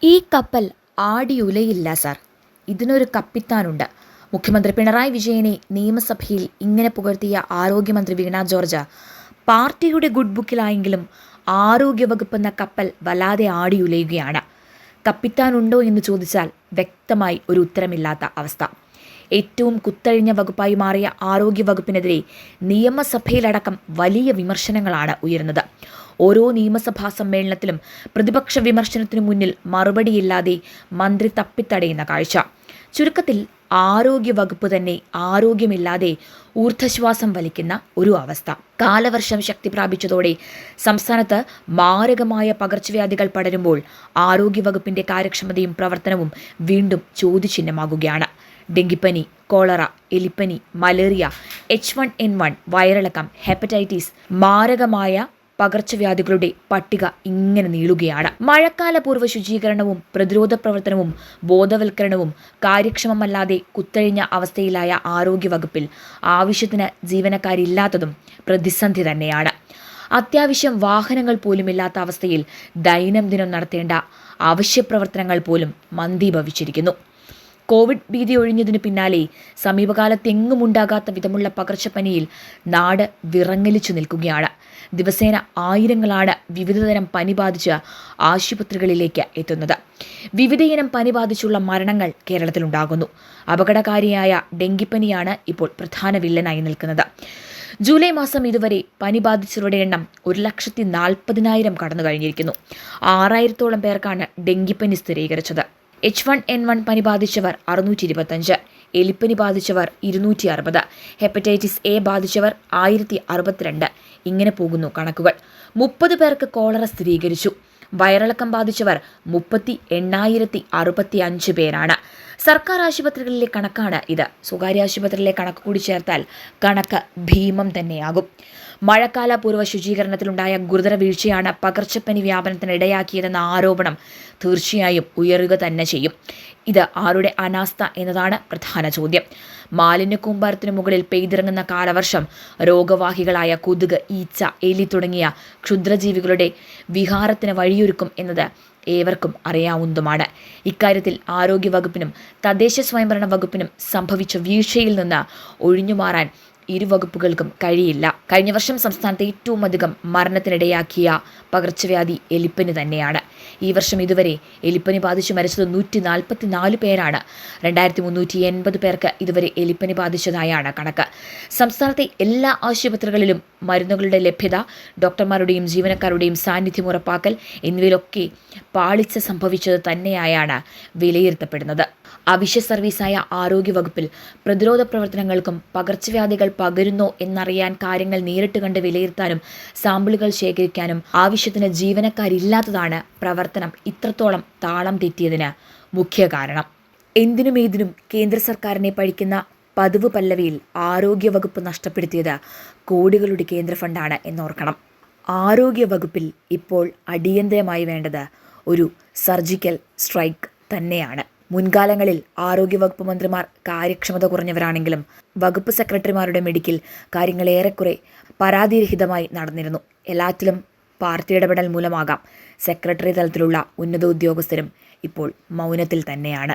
ഈ കപ്പൽ ആടിയുലയില്ല സാർ. ഇതിനൊരു കപ്പിത്താനുണ്ട്. മുഖ്യമന്ത്രി പിണറായി വിജയനെ നിയമസഭയിൽ ഇങ്ങനെ പുകഴ്ത്തിയ ആരോഗ്യമന്ത്രി വീണ ജോർജ് പാർട്ടിയുടെ ഗുഡ് ബുക്കിലായെങ്കിലും ആരോഗ്യവകുപ്പ് എന്ന കപ്പൽ വല്ലാതെ ആടിയുലയുകയാണ്. കപ്പിത്താനുണ്ടോ എന്ന് ചോദിച്ചാൽ വ്യക്തമായി ഒരു ഉത്തരമില്ലാത്ത അവസ്ഥ. ഏറ്റവും കുത്തഴിഞ്ഞ വകുപ്പായി മാറിയ ആരോഗ്യവകുപ്പിനെതിരെ നിയമസഭയിലടക്കം വലിയ വിമർശനങ്ങളാണ് ഉയരുന്നത്. ഓരോ നിയമസഭാ സമ്മേളനത്തിലും പ്രതിപക്ഷ വിമർശനത്തിനു മുന്നിൽ മറുപടിയില്ലാതെ മന്ത്രി തപ്പിത്തടയുന്ന കാഴ്ച. ചുരുക്കത്തിൽ ആരോഗ്യവകുപ്പ് തന്നെ ആരോഗ്യമില്ലാതെ ഊർദ്ധശ്വാസം വലിക്കുന്ന ഒരു അവസ്ഥ. കാലവർഷം ശക്തി പ്രാപിച്ചതോടെ സംസ്ഥാനത്ത് മാരകമായ പകർച്ചവ്യാധികൾ പടരുമ്പോൾ ആരോഗ്യവകുപ്പിന്റെ കാര്യക്ഷമതയും പ്രവർത്തനവും വീണ്ടും ചോദ്യചിഹ്നമാകുകയാണ്. ഡെങ്കിപ്പനി, കോളറ, എലിപ്പനി, മലേറിയ, H1N1, വയറിളക്കം, ഹെപ്പറ്റൈറ്റിസ്, മാരകമായ പകർച്ചവ്യാധികളുടെ പട്ടിക ഇങ്ങനെ നീളുകയാണ്. മഴക്കാലപൂർവ്വ ശുചീകരണവും പ്രതിരോധ പ്രവർത്തനവും ബോധവൽക്കരണവും കാര്യക്ഷമമല്ലാതെ കുത്തഴിഞ്ഞ അവസ്ഥയിലായ ആരോഗ്യവകുപ്പിൽ ആവശ്യത്തിന് ജീവനക്കാരില്ലാത്തതും പ്രതിസന്ധി തന്നെയാണ്. അത്യാവശ്യം വാഹനങ്ങൾ പോലുമില്ലാത്ത അവസ്ഥയിൽ ദൈനംദിനം നടത്തേണ്ട അവശ്യപ്രവർത്തനങ്ങൾ പോലും മന്ദീഭവിച്ചിരിക്കുന്നു. കോവിഡ് ഭീതി ഒഴിഞ്ഞതിനു പിന്നാലെ സമീപകാലത്തെങ്ങുമുണ്ടാകാത്ത വിധമുള്ള പകർച്ചപ്പനിയിൽ നാട് വിറങ്ങലിച്ചു നിൽക്കുകയാണ്. ദിവസേന ആയിരങ്ങളാണ് വിവിധതരം പനി ബാധിച്ച് ആശുപത്രികളിലേക്ക് എത്തുന്നത്. വിവിധയിനം പനി ബാധിച്ചുള്ള മരണങ്ങൾ കേരളത്തിലുണ്ടാകുന്നു. അപകടകാരിയായ ഡെങ്കിപ്പനിയാണ് ഇപ്പോൾ പ്രധാന വില്ലനായി നിൽക്കുന്നത്. ജൂലൈ മാസം ഇതുവരെ പനി ബാധിച്ചവരുടെ എണ്ണം 1,40,000 കടന്നു കഴിഞ്ഞിരിക്കുന്നു. 6,000-ഓളം പേർക്കാണ് ഡെങ്കിപ്പനി സ്ഥിരീകരിച്ചത്. H1N1 പനി ബാധിച്ചവർ 625, എലിപ്പനി ബാധിച്ചവർ 260, ഹെപ്പറ്റൈറ്റിസ് എ ബാധിച്ചവർ 1062. ഇങ്ങനെ പോകുന്നു കണക്കുകൾ. 30 പേർക്ക് കോളറ സ്ഥിരീകരിച്ചു. വയറിളക്കം ബാധിച്ചവർ 38,065 പേരാണ്. സർക്കാർ ആശുപത്രികളിലെ കണക്കാണ് ഇത്. സ്വകാര്യ ആശുപത്രിയിലെ കണക്ക് കൂടി ചേർത്താൽ കണക്ക് ഭീമം തന്നെയാകും. മഴക്കാല പൂർവ്വ ശുചീകരണത്തിലുണ്ടായ ഗുരുതര വീഴ്ചയാണ് പകർച്ചപ്പനി വ്യാപനത്തിനിടയാക്കിയതെന്ന ആരോപണം തീർച്ചയായും ഉയരുക തന്നെ ചെയ്യും. ഇത് ആരുടെ അനാസ്ഥ എന്നതാണ് പ്രധാന ചോദ്യം. മാലിന്യക്കൂമ്പാരത്തിനു മുകളിൽ പെയ്തിറങ്ങുന്ന കാലവർഷം രോഗവാഹികളായ കൊതുക്, ഈച്ച, എലി തുടങ്ങിയ ക്ഷുദ്രജീവികളുടെ വിഹാരത്തിന് വഴിയൊരുക്കും എന്നത് ഏവർക്കും അറിയാവുന്നതുമാണ്. ഇക്കാര്യത്തിൽ ആരോഗ്യവകുപ്പിനും തദ്ദേശ സ്വയംഭരണ വകുപ്പിനും സംഭവിച്ച വീഴ്ചയിൽ നിന്ന് ഒഴിഞ്ഞുമാറാൻ ഇരു വകുപ്പുകൾക്കും കഴിയില്ല. കഴിഞ്ഞ വർഷം സംസ്ഥാനത്ത് ഏറ്റവും അധികം മരണത്തിനിടയാക്കിയ പകർച്ചവ്യാധി എലിപ്പനി തന്നെയാണ്. ഈ വർഷം ഇതുവരെ എലിപ്പനി ബാധിച്ച് മരിച്ചത് 144 പേരാണ്. 2,380 പേർക്ക് ഇതുവരെ എലിപ്പനി ബാധിച്ചതായാണ് കണക്ക്. സംസ്ഥാനത്തെ എല്ലാ ആശുപത്രികളിലും മരുന്നുകളുടെ ലഭ്യത, ഡോക്ടർമാരുടെയും ജീവനക്കാരുടെയും സാന്നിധ്യം ഉറപ്പാക്കൽ എന്നിവയിലൊക്കെ പാളിച്ച സംഭവിച്ചത് തന്നെയായാണ് വിലയിരുത്തപ്പെടുന്നത്. അവശ്യ സർവീസായ ആരോഗ്യവകുപ്പിൽ പ്രതിരോധ പ്രവർത്തനങ്ങൾക്കും പകർച്ചവ്യാധികൾ പകരുന്നോ എന്നറിയാൻ കാര്യങ്ങൾ നേരിട്ട് കണ്ട് വിലയിരുത്താനും സാമ്പിളുകൾ ശേഖരിക്കാനും ആവശ്യത്തിന് ജീവനക്കാരില്ലാത്തതാണ് പ്രവർത്തനം ഇത്രത്തോളം താളം തെറ്റിയതിന് മുഖ്യ കാരണം. എന്തിനും കേന്ദ്ര സർക്കാരിനെ പഴിക്കുന്ന പതിവ് പല്ലവിയിൽ ആരോഗ്യവകുപ്പ് നഷ്ടപ്പെടുത്തിയത് കോടികളുടെ കേന്ദ്ര ഫണ്ടാണ് എന്നോർക്കണം. ആരോഗ്യവകുപ്പിൽ ഇപ്പോൾ അടിയന്തരമായി വേണ്ടത് ഒരു സർജിക്കൽ സ്ട്രൈക്ക് തന്നെയാണ്. മുൻകാലങ്ങളിൽ ആരോഗ്യവകുപ്പ് മന്ത്രിമാർ കാര്യക്ഷമത കുറഞ്ഞവരാണെങ്കിലും വകുപ്പ് സെക്രട്ടറിമാരുടെ മെഡിക്കൽ കാര്യങ്ങൾ ഏറെക്കുറെ പരാതിരഹിതമായി നടന്നിരുന്നു. എല്ലാറ്റിലും പാർട്ടി ഇടപെടൽ മൂലമാകാം സെക്രട്ടറി തലത്തിലുള്ള ഉന്നത ഉദ്യോഗസ്ഥരും ഇപ്പോൾ മൗനത്തിൽ തന്നെയാണ്.